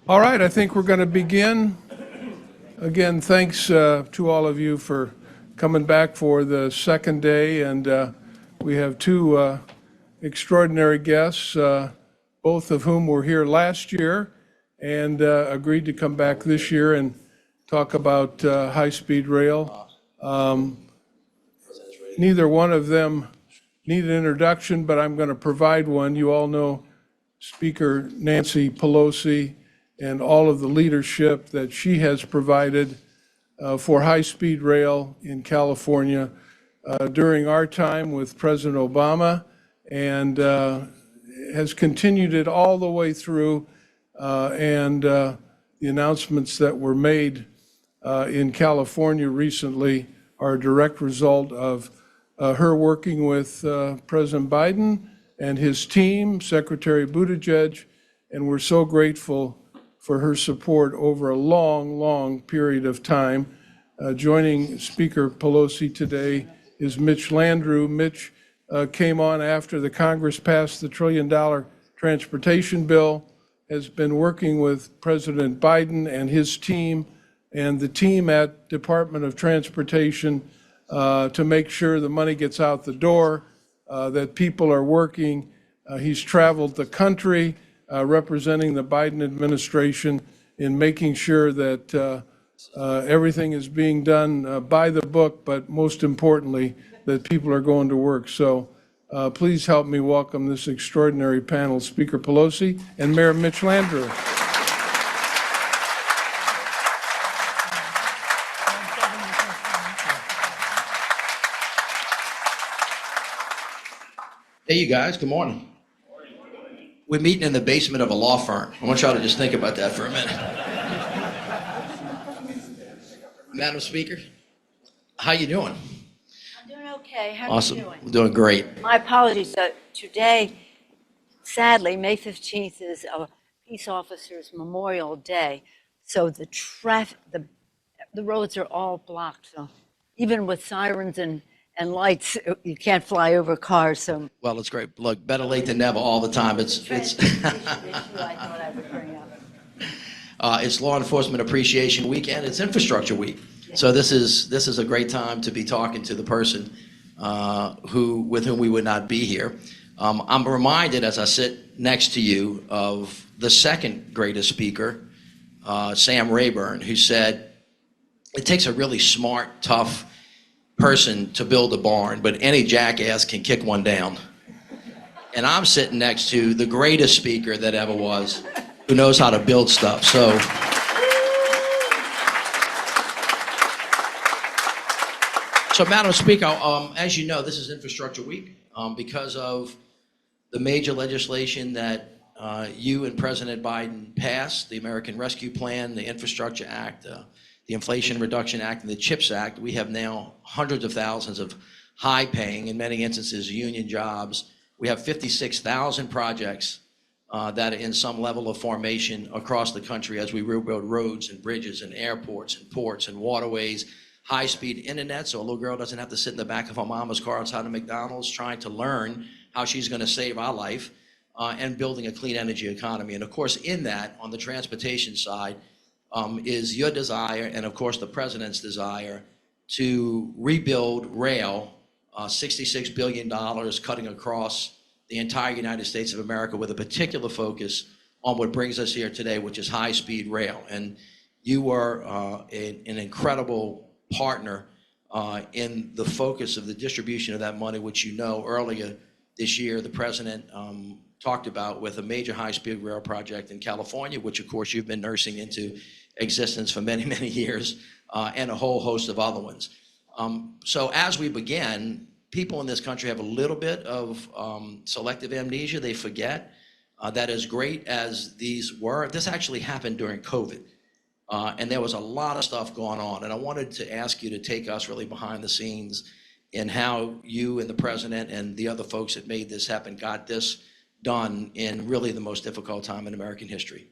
All right, I think we're going to begin. Again, thanks to all of you for coming back for the second day, and we have two extraordinary guests, both of whom were here last year and agreed to come back this year and talk about high-speed rail. Neither one of them need an introduction, but I'm going to provide one. You all know Speaker Nancy Pelosi and all of the leadership that she has provided for high-speed rail in California during our time with President Obama, and has continued it all the way through. The announcements that were made in California recently are a direct result of her working with President Biden and his team, Secretary Buttigieg, and we're so grateful for her support over a long, long period of time. Joining Speaker Pelosi today is Mitch Landrieu. Mitch came on after the Congress passed the $1 trillion transportation bill, has been working with President Biden and his team and the team at Department of Transportation to make sure the money gets out the door, that people are working. He's traveled the country representing the Biden administration in making sure that everything is being done by the book, but most importantly, that people are going to work. So please help me welcome this extraordinary panel, Speaker Pelosi and Mayor Mitch Landrieu. Hey, you guys, good morning. We're meeting in the basement of a law firm. I want y'all to just think about that for a minute. Madam Speaker, how you doing? I'm doing okay. How Awesome. are you doing? We're doing great. My apologies. Today, sadly, May 15th is a Peace Officers Memorial Day. So the roads are all blocked. So even with sirens and lights, you can't fly over cars. So Well, it's great. Look, better late than never all the time. It's issue I thought I would bring up. It's Law Enforcement Appreciation Week and it's Infrastructure Week. So this is a great time to be talking to the person with whom we would not be here. I'm reminded as I sit next to you of the second greatest speaker, Sam Rayburn, who said, it takes a really smart, tough person to build a barn, but any jackass can kick one down. And I'm sitting next to the greatest speaker that ever was, who knows how to build stuff. So Madam Speaker, as you know, this is Infrastructure Week because of the major legislation that you and President Biden passed, the American Rescue Plan, the Infrastructure Act, the Inflation Reduction Act, and the CHIPS Act. We have now hundreds of thousands of high-paying, in many instances, union jobs. We have 56,000 projects that are in some level of formation across the country as we rebuild roads and bridges and airports and ports and waterways, high-speed internet, so a little girl doesn't have to sit in the back of her mama's car outside of McDonald's trying to learn how she's going to save our life, and building a clean energy economy. And of course, in that, on the transportation side, is your desire, and of course the president's desire, to rebuild rail, $66 billion cutting across the entire United States of America with a particular focus on what brings us here today, which is high-speed rail. And you were an incredible partner in the focus of the distribution of that money, which you know earlier this year the president talked about with a major high-speed rail project in California, which of course you've been nursing into existence for many, many years, and a whole host of other ones. So as we begin, people in this country have a little bit of selective amnesia. They forget that as great as these were, this actually happened during COVID. And there was a lot of stuff going on. And I wanted to ask you to take us really behind the scenes in how you and the president and the other folks that made this happen got this done in really the most difficult time in American history.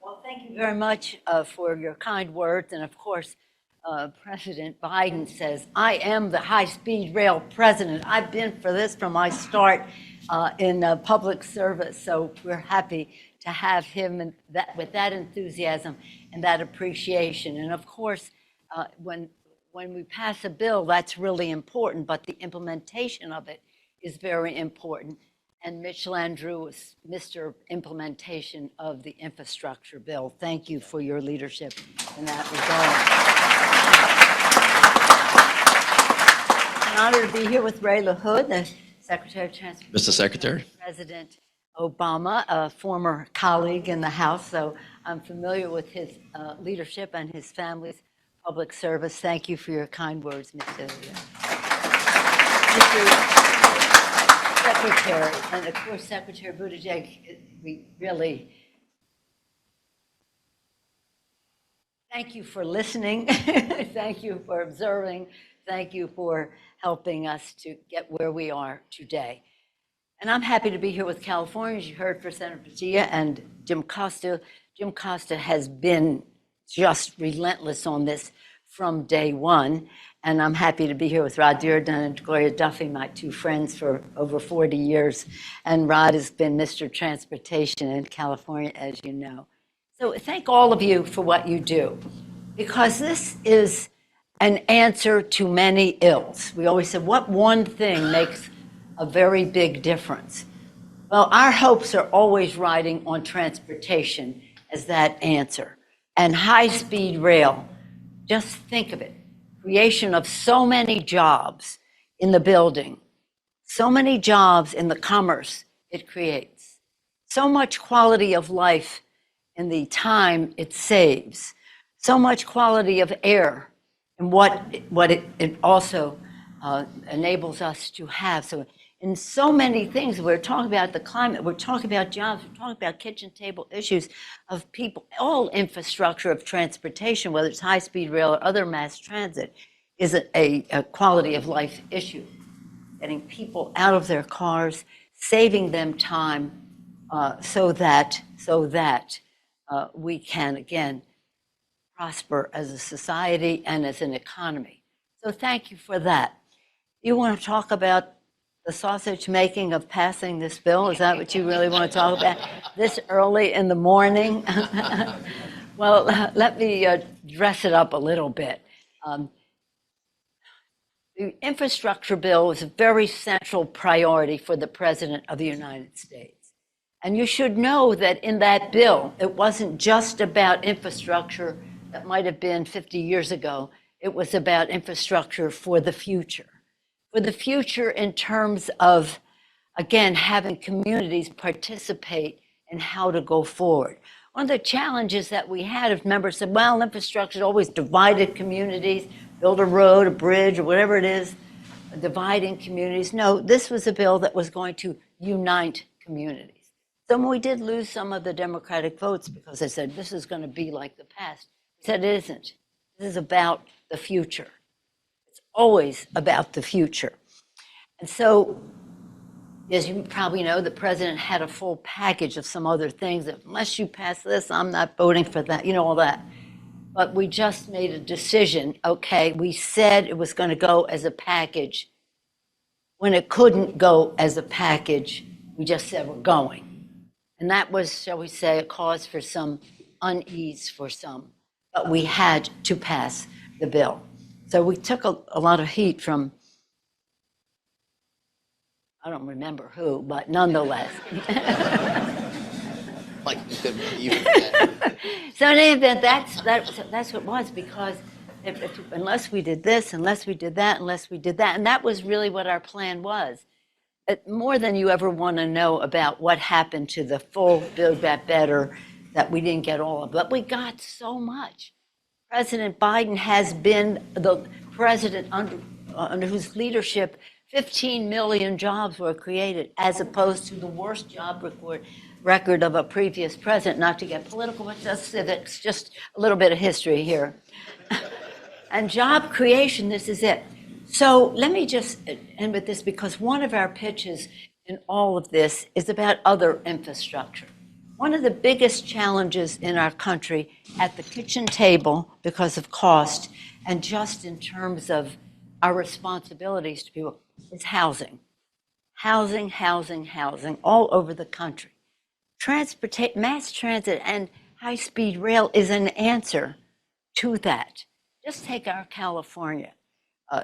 Well, thank you very much for your kind words. And of course, President Biden says, I am the high-speed rail president. I've been for this from my start in public service. So we're happy to have him and that, with that enthusiasm and that appreciation. And of course, when we pass a bill, that's really important, but the implementation of it is very important. And Mitch Landrieu was Mr. Implementation of the infrastructure bill. Thank you for your leadership in that regard. It's an honor to be here with Ray LaHood, the Secretary of Transportation. Mr. Secretary. President Obama, a former colleague in the House, so I'm familiar with his leadership and his family's public service. Thank you for your kind words, Mr. Secretary. And of course, Secretary Buttigieg, we really thank you for listening. Thank you for observing. Thank you for helping us to get where we are today. And I'm happy to be here with Californians. You heard for Senator Padilla and Jim Costa. Jim Costa has been just relentless on this from day one. And I'm happy to be here with Rod Dearden and Gloria Duffy, my two friends for over 40 years. And Rod has been Mr. Transportation in California, as you know. So thank all of you for what you do, because this is an answer to many ills. We always say, what one thing makes a very big difference? Well, our hopes are always riding on transportation as that answer. And high-speed rail, just think of it. Creation of so many jobs in the building, so many jobs in the commerce it creates, so much quality of life in the time it saves, so much quality of air and what it also enables us to have. So in so many things, we're talking about the climate, we're talking about jobs, we're talking about kitchen table issues of people. All infrastructure of transportation, whether it's high-speed rail or other mass transit, is a quality of life issue. Getting people out of their cars, saving them time so that we can, again, prosper as a society and as an economy. So thank you for that. You want to talk about the sausage making of passing this bill? Is that what you really want to talk about this early in the morning? Well, let me dress it up a little bit. The infrastructure bill is a very central priority for the President of the United States. And you should know that in that bill, it wasn't just about infrastructure that might have been 50 years ago. It was about infrastructure for the future. For the future in terms of, again, having communities participate in how to go forward. One of the challenges that we had, if members said, well, infrastructure always divided communities, build a road, a bridge, or whatever it is, dividing communities. No, this was a bill that was going to unite communities. So we did lose some of the Democratic votes because they said, this is going to be like the past. We said, it isn't. This is about the future. It's always about the future. And so, as you probably know, the president had a full package of some other things that unless you pass this, I'm not voting for that, all that. But we just made a decision, okay, we said it was going to go as a package. When it couldn't go as a package, we just said we're going. And that was, shall we say, a cause for some unease for some. But we had to pass the bill. So we took a lot of heat from, I don't remember who, but nonetheless. Like you couldn't even. So in any event, that's what it was, because unless we did this, unless we did that, unless we did that, and that was really what our plan was. More than you ever want to know about what happened to the full Build Back Better that we didn't get all of, but we got so much. President Biden has been the president under whose leadership 15 million jobs were created, as opposed to the worst job record of a previous president. Not to get political, but just civics, just a little bit of history here. And job creation, this is it. So let me just end with this, because one of our pitches in all of this is about other infrastructure. One of the biggest challenges in our country at the kitchen table, because of cost and just in terms of our responsibilities to people, is housing. Housing all over the country. mass transit and high-speed rail is an answer to that. Just take our California.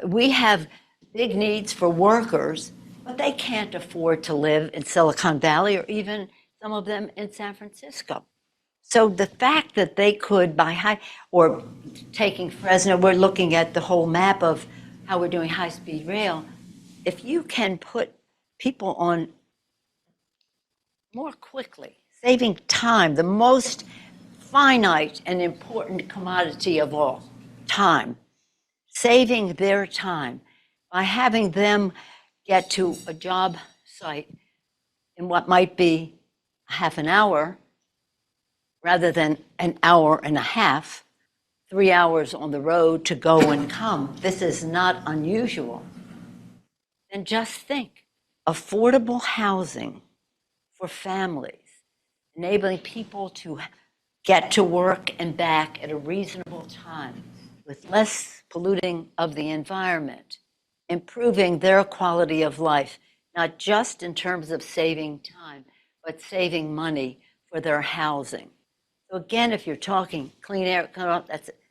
We have big needs for workers, but they can't afford to live in Silicon Valley or even some of them in San Francisco. So the fact that they could or taking Fresno, we're looking at the whole map of how we're doing high-speed rail. If you can put people on more quickly, saving time, the most finite and important commodity of all, time, saving their time by having them get to a job site in what might be half an hour rather than an hour and a half, 3 hours on the road to go and come. This is not unusual. And just think, affordable housing for families, enabling people to get to work and back at a reasonable time with less polluting of the environment, improving their quality of life, not just in terms of saving time, but saving money for their housing. So again, if you're talking clean air,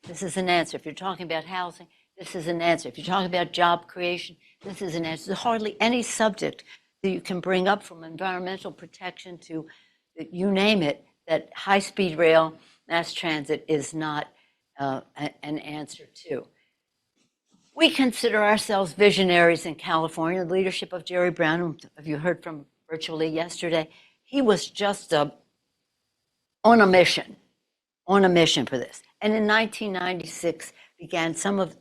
this is an answer. If you're talking about housing, this is an answer. If you're talking about job creation, this is an answer. There's hardly any subject that you can bring up, from environmental protection to you name it, that high-speed rail, mass transit is not an answer to. We consider ourselves visionaries in California. The leadership of Jerry Brown, who you heard from virtually yesterday, he was just on a mission for this. And in 1996, some of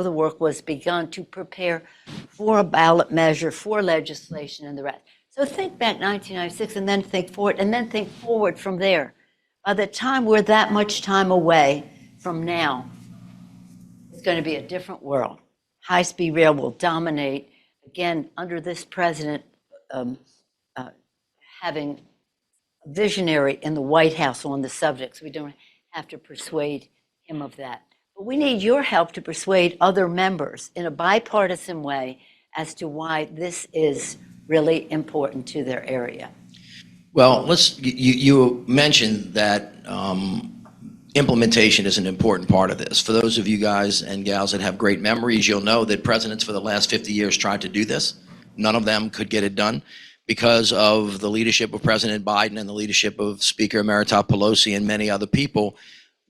the work was begun to prepare for a ballot measure, for legislation and the rest. So think back 1996 and then think forward, and then think forward from there. By the time we're that much time away from now, it's going to be a different world. High-speed rail will dominate, again, under this president having a visionary in the White House on the subjects. We don't have to persuade him of that. But we need your help to persuade other members in a bipartisan way as to why this is really important to their area. Well, you mentioned that implementation is an important part of this. For those of you guys and gals that have great memories, you'll know that presidents for the last 50 years tried to do this. None of them could get it done because of the leadership of President Biden and the leadership of Speaker Emerita Pelosi and many other people.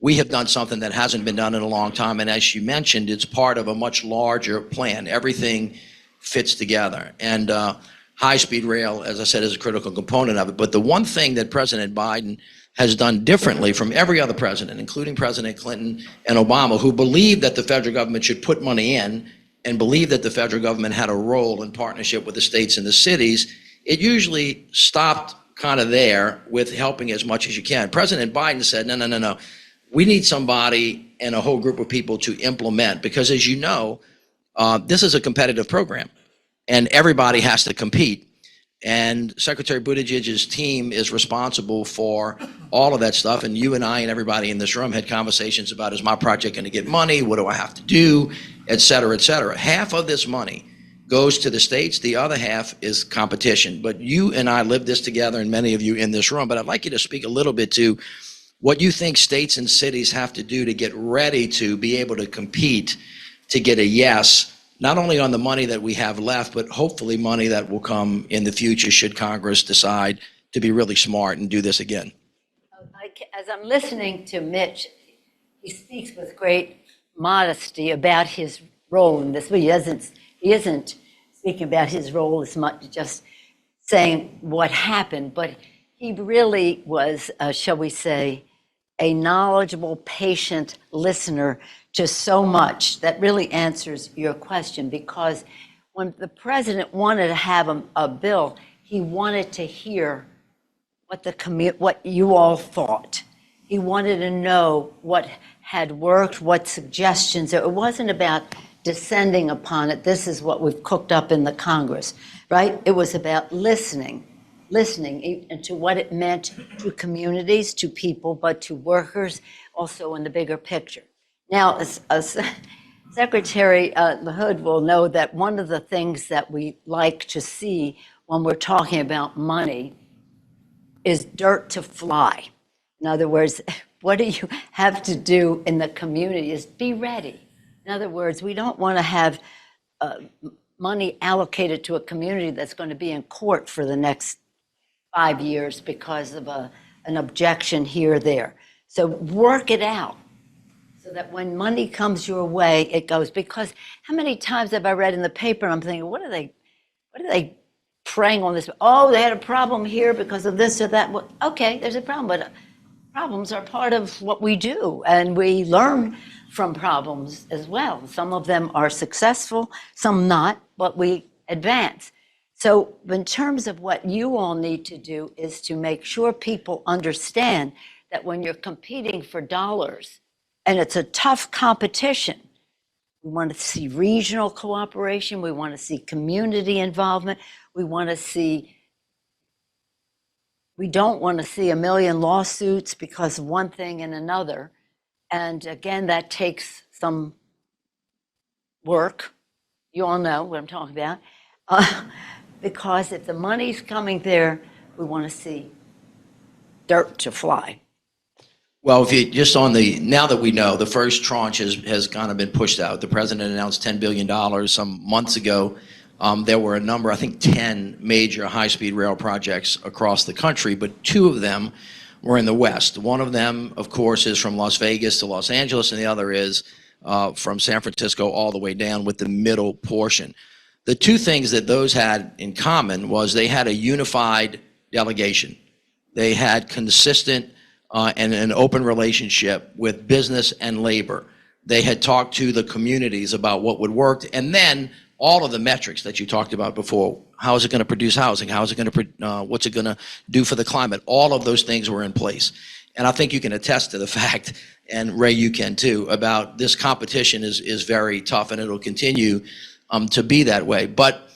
We have done something that hasn't been done in a long time, and as you mentioned, it's part of a much larger plan. Everything fits together, and high-speed rail, as I said, is a critical component of it. But the one thing that President Biden has done differently from every other president, including President Clinton and Obama, who believed that the federal government should put money in and believed that the federal government had a role in partnership with the states and the cities, it usually stopped kind of there with helping as much as you can. President Biden said, no. We need somebody and a whole group of people to implement, because as you know, this is a competitive program and everybody has to compete. And Secretary Buttigieg's team is responsible for all of that stuff. And you and I and everybody in this room had conversations about, is my project going to get money? What do I have to do? Et cetera, et cetera. Half of this money goes to the states. The other half is competition. But you and I live this together, and many of you in this room. But I'd like you to speak a little bit to what you think states and cities have to do to get ready to be able to compete, to get a yes, not only on the money that we have left, but hopefully money that will come in the future should Congress decide to be really smart and do this again. As I'm listening to Mitch, he speaks with great modesty about his role in this. He isn't speaking about his role as much, just saying what happened, but he really was, shall we say, a knowledgeable, patient listener to so much that really answers your question. Because when the president wanted to have a bill, he wanted to hear what you all thought. He wanted to know what had worked, what suggestions. It wasn't about descending upon it. This is what we've cooked up in the Congress, right? It was about listening and to what it meant to communities, to people, but to workers, also in the bigger picture. Now, as Secretary LaHood will know that one of the things that we like to see when we're talking about money is dirt to fly. In other words, what do you have to do in the community is be ready. In other words, we don't want to have money allocated to a community that's going to be in court for the next 5 years because of an objection here or there. So work it out so that when money comes your way, it goes. Because how many times have I read in the paper, I'm thinking, what are they preying on this? Oh, they had a problem here because of this or that. Well, okay, there's a problem, but problems are part of what we do, and we learn from problems as well. Some of them are successful, some not, but we advance. So in terms of what you all need to do is to make sure people understand that when you're competing for dollars, and it's a tough competition, we want to see regional cooperation, we want to see community involvement, we don't want to see a million lawsuits because of one thing and another. And again, that takes some work. You all know what I'm talking about. Because if the money's coming there, we want to see dirt to fly. Well, if you just now that we know, the first tranche has kind of been pushed out. The president announced $10 billion some months ago. There were a number, I think 10 major high-speed rail projects across the country, but 2 of them were in the West. One of them, of course, is from Las Vegas to Los Angeles, and the other is from San Francisco all the way down with the middle portion. The 2 things that those had in common was they had a unified delegation. They had consistent and an open relationship with business and labor. They had talked to the communities about what would work, and then all of the metrics that you talked about before. How is it going to produce housing? How is it going to, what's it going to do for the climate? All of those things were in place. And I think you can attest to the fact, and Ray, you can too, about this competition is very tough, and it'll continue to be that way. But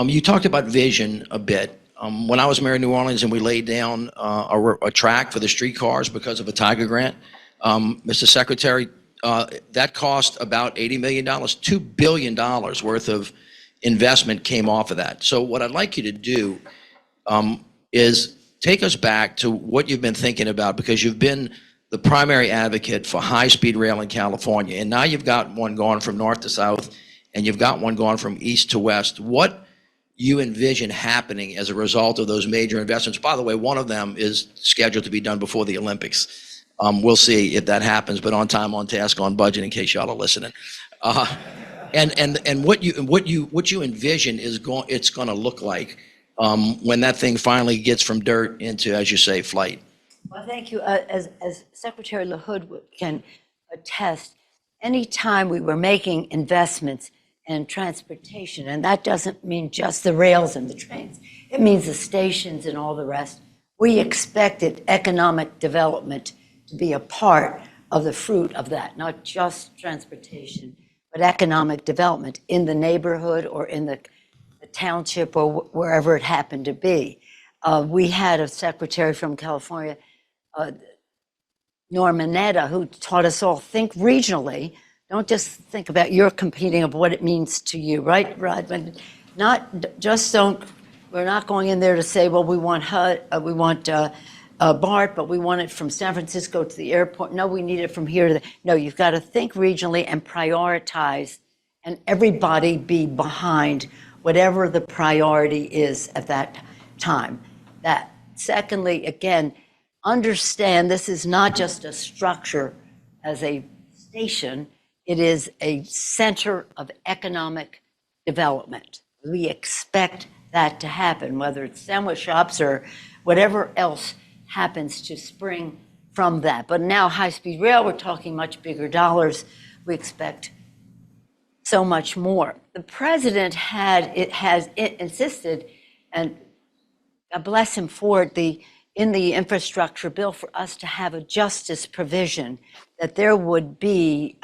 you talked about vision a bit. When I was mayor of New Orleans and we laid down a track for the streetcars because of a Tiger grant, Mr. Secretary, that cost about $80 million. $2 billion worth of investment came off of that. So what I'd like you to do is take us back to what you've been thinking about, because you've been the primary advocate for high-speed rail in California, and now you've got one going from north to south, and you've got one going from east to west. What you envision happening as a result of those major investments? By the way, one of them is scheduled to be done before the Olympics. We'll see if that happens, but on time, on task, on budget, in case y'all are listening. And what you envision it's going to look like when that thing finally gets from dirt into, as you say, flight. Well, thank you. As Secretary LaHood can attest, anytime we were making investments in transportation, and that doesn't mean just the rails and the trains, it means the stations and all the rest, we expected economic development to be a part of the fruit of that, not just transportation, but economic development in the neighborhood or in the township or wherever it happened to be. We had a secretary from California, Norman Netta, who taught us all, think regionally. Don't just think about your competing of what it means to you, right, Rod? We're not going in there to say, well, we want BART, but we want it from San Francisco to the airport. No, we need it from here to there. No, you've got to think regionally and prioritize, and everybody be behind whatever the priority is at that time. That. Secondly, again, understand this is not just a structure as a station, it is a center of economic development. We expect that to happen, whether it's sandwich shops or whatever else happens to spring from that. But now high-speed rail, we're talking much bigger dollars. We expect so much more. The president has insisted, and God bless him for it, in the infrastructure bill, for us to have a justice provision, that there would be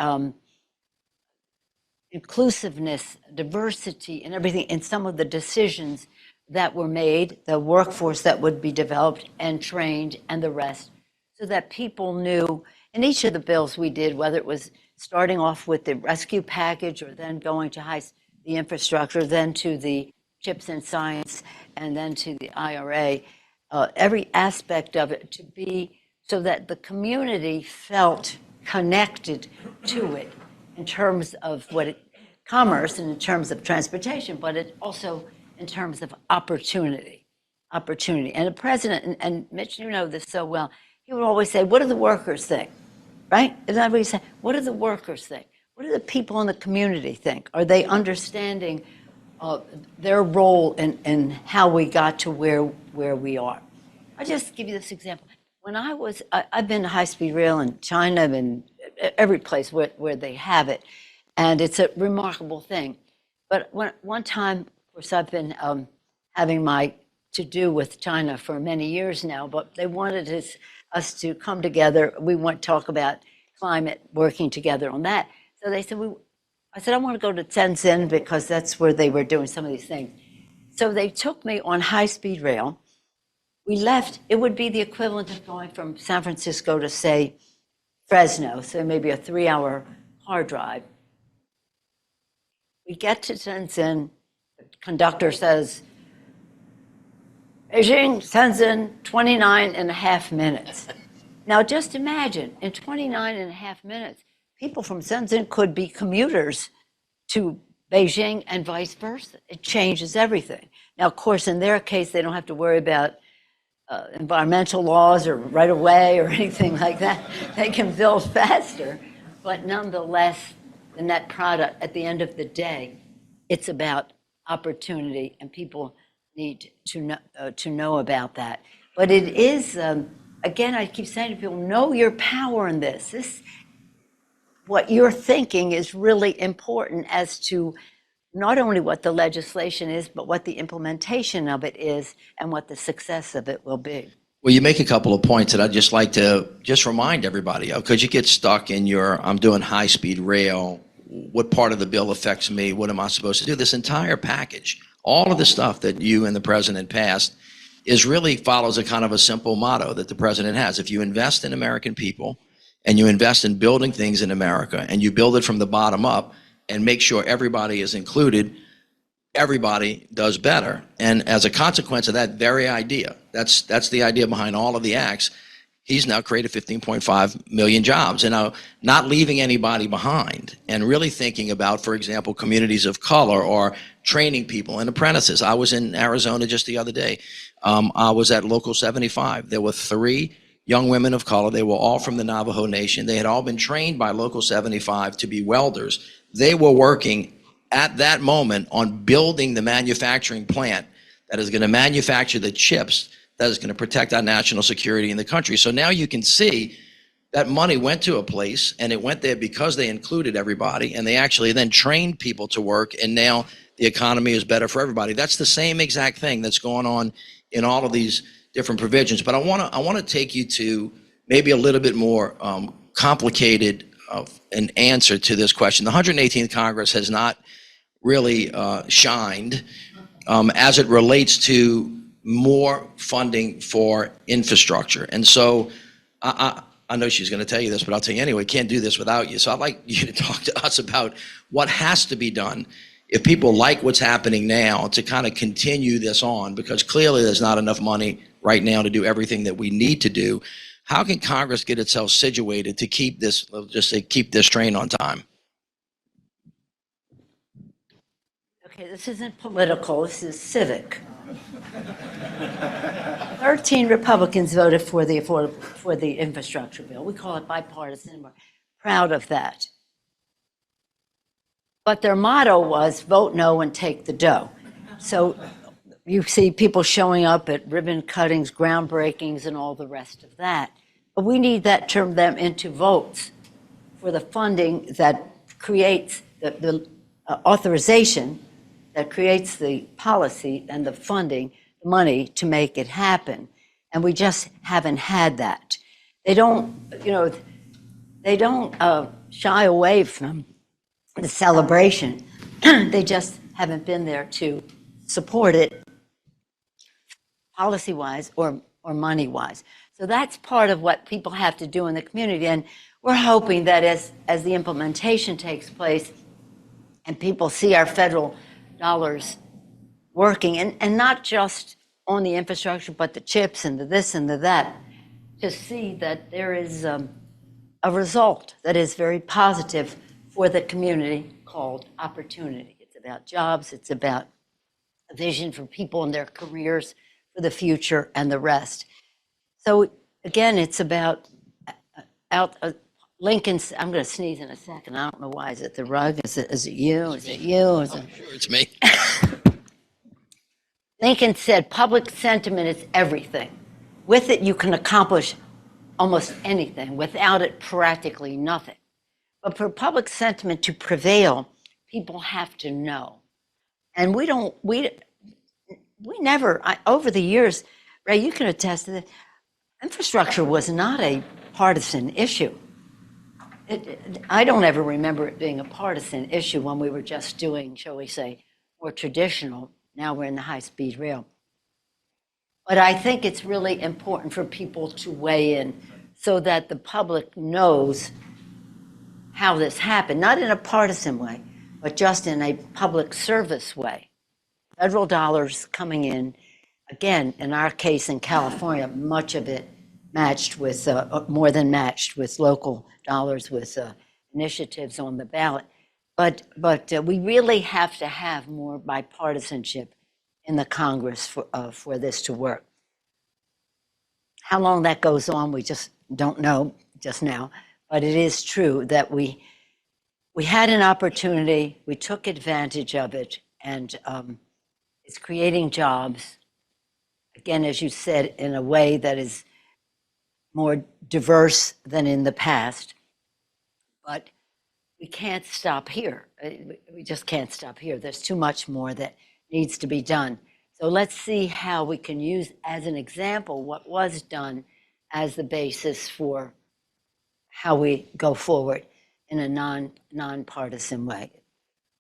inclusiveness, diversity, and everything in some of the decisions that were made, the workforce that would be developed and trained and the rest, so that people knew in each of the bills we did, whether it was starting off with the rescue package or then going to the infrastructure, then to the CHIPS and Science, and then to the IRA, every aspect of it to be so that the community felt connected to it in terms of commerce and in terms of transportation, but it also in terms of opportunity. And the president, and Mitch, you know this so well, he would always say, what do the workers think? Right? Isn't that what he said? What do the workers think? What do the people in the community think? Are they understanding their role in how we got to where we are? I'll just give you this example. When I've been to high-speed rail in China and every place where they have it, and it's a remarkable thing. But one time, of course, I've been having my to-do with China for many years now, but they wanted us to come together. We want to talk about climate, working together on that. So they said, I said, I want to go to Shenzhen because that's where they were doing some of these things. So they took me on high-speed rail. We left, it would be the equivalent of going from San Francisco to, say, Fresno, so maybe a 3-hour car drive. We get to Shenzhen, the conductor says, Beijing, Shenzhen, 29 and a half minutes. Now just imagine, in 29 and a half minutes, people from Shenzhen could be commuters to Beijing and vice versa. It changes everything. Now, of course, in their case, they don't have to worry about environmental laws or right of way or anything like that. They can build faster, but nonetheless, the net product at the end of the day, it's about opportunity, and people need to know about that. But it is, again, I keep saying to people, know your power in this. What you're thinking is really important as to not only what the legislation is, but what the implementation of it is and what the success of it will be. Well, you make a couple of points that I'd just like to just remind everybody of, because you get stuck in I'm doing high-speed rail, what part of the bill affects me, what am I supposed to do? This entire package, all of the stuff that you and the president passed really follows a kind of a simple motto that the president has. If you invest in American people and you invest in building things in America and you build it from the bottom up and make sure everybody is included, everybody does better. And as a consequence of that very idea, that's the idea behind all of the acts, he's now created 15.5 million jobs, and not leaving anybody behind, and really thinking about, for example, communities of color or training people and apprentices. I was in Arizona just the other day. I was at Local 75. There were 3 young women of color. They were all from the Navajo Nation. They had all been trained by Local 75 to be welders. They were working at that moment on building the manufacturing plant that is going to manufacture the chips that is going to protect our national security in the country. So now you can see that money went to a place, and it went there because they included everybody, and they actually then trained people to work, and now the economy is better for everybody. That's the same exact thing that's going on in all of these different provisions. But I want to take you to maybe a little bit more complicated of an answer to this question. The 118th Congress has not really shined as it relates to more funding for infrastructure. And so I know she's going to tell you this, but I'll tell you anyway, can't do this without you. So I'd like you to talk to us about what has to be done if people like what's happening now to kind of continue this on, because clearly there's not enough money right now to do everything that we need to do. How can Congress get itself situated to keep this, let's just say, keep this train on time? Okay, this isn't political, this is civic. 13 Republicans voted for the infrastructure bill. We call it bipartisan, and we're proud of that. But their motto was vote no and take the dough. So you see people showing up at ribbon cuttings, groundbreakings, and all the rest of that. But we need that turn them into votes for the funding that creates the authorization that creates the policy and the funding, the money to make it happen. And we just haven't had that. They don't shy away from the celebration. They just haven't been there to support it policy-wise or money-wise. So that's part of what people have to do in the community. And we're hoping that as the implementation takes place and people see our federal dollars working, and not just on the infrastructure, but the chips and the this and the that, to see that there is a result that is very positive for the community called opportunity. It's about jobs, it's about a vision for people and their careers for the future and the rest. So again, it's about Lincoln's, I'm going to sneeze in a second. I don't know why. Is it the rug? Is it you? Is it you? Is it... Sure, it's me. Lincoln said public sentiment is everything. With it, you can accomplish almost anything. Without it, practically nothing. But for public sentiment to prevail, people have to know. And we never, over the years, Ray, you can attest to that, infrastructure was not a partisan issue. I don't ever remember it being a partisan issue when we were just doing, shall we say, more traditional. Now we're in the high-speed rail. But I think it's really important for people to weigh in so that the public knows how this happened, not in a partisan way, but just in a public service way. Federal dollars coming in, again, in our case in California, much of it matched with, more than matched with local dollars, with initiatives on the ballot. But we really have to have more bipartisanship in the Congress for this to work. How long that goes on, we just don't know just now. But it is true that we had an opportunity, we took advantage of it, and it's creating jobs, again, as you said, in a way that is more diverse than in the past. But we can't stop here. We just can't stop here. There's too much more that needs to be done. So let's see how we can use as an example what was done as the basis for how we go forward in a nonpartisan way.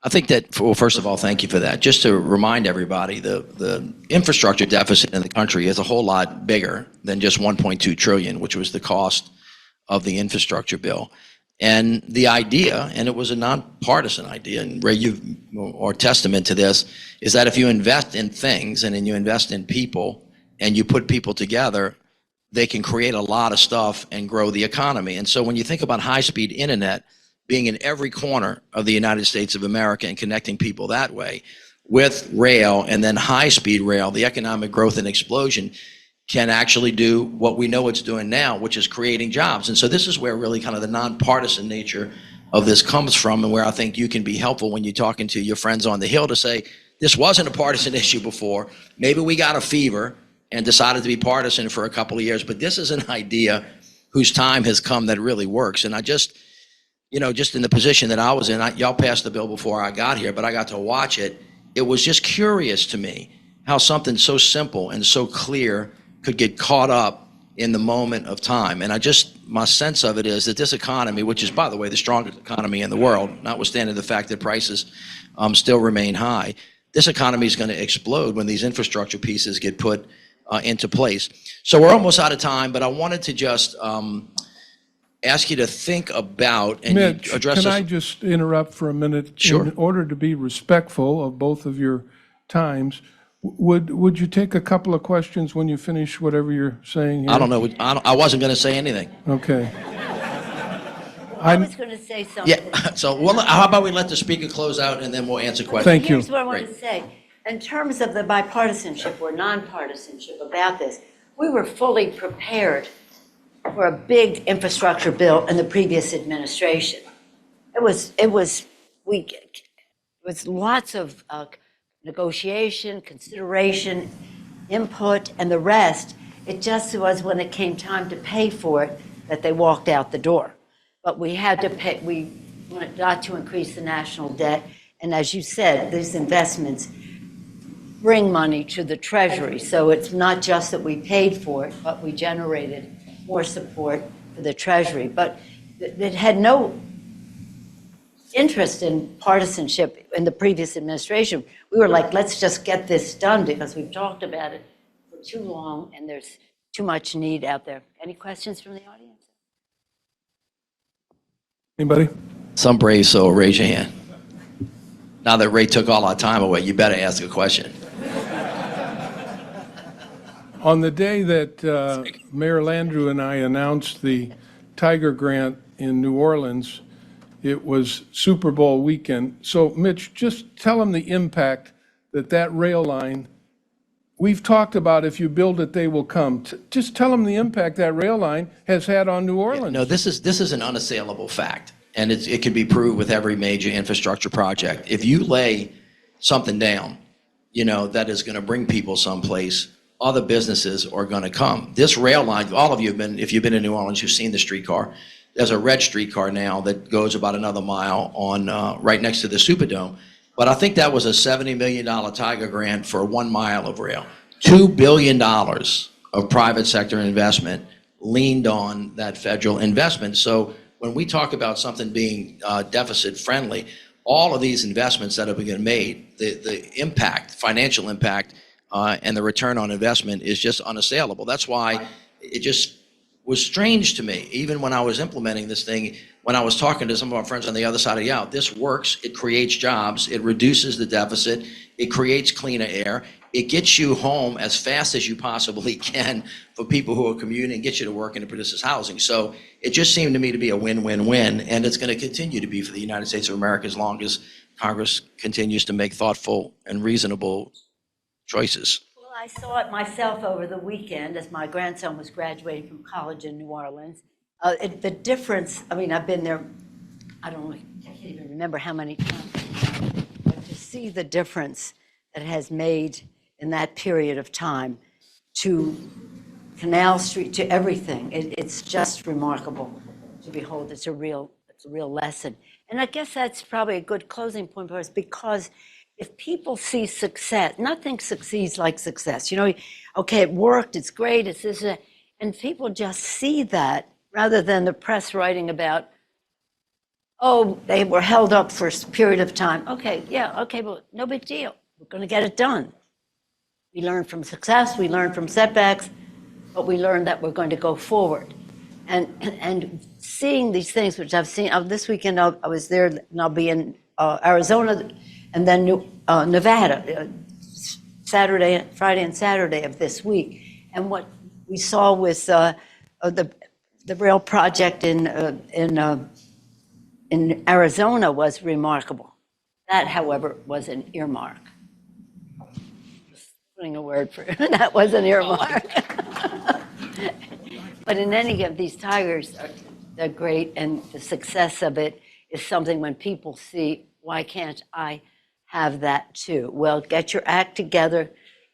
I think that, well, first of all, thank you for that. Just to remind everybody, the infrastructure deficit in the country is a whole lot bigger than just 1.2 trillion, which was the cost of the infrastructure bill. And the idea, and it was a nonpartisan idea, and Ray, you are testament to this, is that if you invest in things and then you invest in people and you put people together, they can create a lot of stuff and grow the economy. And so when you think about high-speed internet being in every corner of the United States of America and connecting people that way, with rail and then high-speed rail, the economic growth and explosion can actually do what we know it's doing now, which is creating jobs. And so this is where really kind of the nonpartisan nature of this comes from, and where I think you can be helpful when you're talking to your friends on the Hill to say, this wasn't a partisan issue before. Maybe we got a fever and decided to be partisan for a couple of years, but this is an idea whose time has come that really works. And I just, you know, just in the position that I was in, y'all passed the bill before I got here, but I got to watch it. It was just curious to me how something so simple and so clear could get caught up in the moment of time. And my sense of it is that this economy, which is, by the way, the strongest economy in the world, notwithstanding the fact that prices still remain high, this economy is going to explode when these infrastructure pieces get put into place. So we're almost out of time, but I wanted to just ask you to think about and Mitch, address can I just interrupt for a minute? Sure. In order to be respectful of both of your times, would you take a couple of questions when you finish whatever you're saying here? I don't know. I wasn't going to say anything. Okay. I was going to say something. Yeah. So how about we let the speaker close out and then we'll answer questions. Thank you. Here's what I want to say. In terms of the bipartisanship or nonpartisanship about this, we were fully prepared for a big infrastructure bill in the previous administration. It was lots of negotiation, consideration, input, and the rest. It just was when it came time to pay for it that they walked out the door. But we had to pay, we wanted not to increase the national debt. And as you said, these investments bring money to the Treasury. So it's not just that we paid for it, but we generated more support for the Treasury. But it had no interest in partisanship in the previous administration. We were like, let's just get this done because we've talked about it for too long and there's too much need out there. Any questions from the audience? Anybody? Some brave soul, raise your hand. Now that Ray took all our time away, you better ask a question. On the day that Mayor Landrieu and I announced the Tiger Grant in New Orleans, it was Super Bowl weekend. So Mitch, just tell them the impact that that rail line, we've talked about if you build it, they will come. Just tell them the impact that rail line has had on New Orleans. No, this is an unassailable fact, and it can be proved with every major infrastructure project. If you lay something down, that is going to bring people someplace, other businesses are going to come. This rail line, all of you have been, if you've been in New Orleans, you've seen the streetcar. There's a red streetcar now that goes about another mile on right next to the Superdome. But I think that was a $70 million Tiger Grant for 1 mile of rail. $2 billion of private sector investment leaned on that federal investment. So when we talk about something being deficit friendly, all of these investments that have been made, the impact, financial impact, and the return on investment is just unassailable. That's why it just was strange to me, even when I was implementing this thing, when I was talking to some of our friends on the other side of the aisle. This works, it creates jobs, it reduces the deficit, it creates cleaner air, it gets you home as fast as you possibly can for people who are commuting, and gets you to work, and it produces housing. So it just seemed to me to be a win-win-win, and it's going to continue to be for the United States of America as long as Congress continues to make thoughtful and reasonable choices. Well, I saw it myself over the weekend as my grandson was graduating from college in New Orleans. The difference, I mean, I've been there, I can't even remember how many times, but to see the difference that it has made in that period of time to Canal Street, to everything, it's just remarkable to behold. It's a real lesson. And I guess that's probably a good closing point for us, because if people see success, nothing succeeds like success. Okay, it worked, it's great, it's this, and people just see that rather than the press writing about, oh, they were held up for a period of time. Okay, yeah, okay, well, no big deal. We're going to get it done. We learn from success, we learn from setbacks, but we learn that we're going to go forward. And seeing these things, which I've seen, this weekend I was there, and I'll be in Arizona, and then Nevada, Friday and Saturday of this week. And what we saw with the rail project in Arizona was remarkable. That, however, was an earmark. Just putting a word for it. That was an earmark. But in any of these Tigers, they're great, and the success of it is something when people see, why can't I have that too? Well, get your act together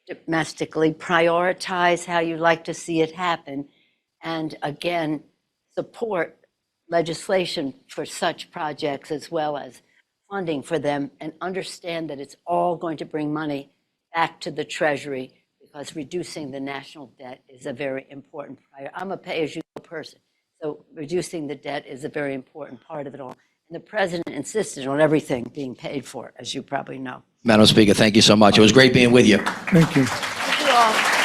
domestically, prioritize how you like to see it happen, and again, support legislation for such projects as well as funding for them, and understand that it's all going to bring money back to the Treasury, because reducing the national debt is a very important priority. I'm a pay-as-you-go person, so reducing the debt is a very important part of it all. And the president insisted on everything being paid for, as you probably know. Madam Speaker, thank you so much. It was great being with you. Thank you. Thank you all.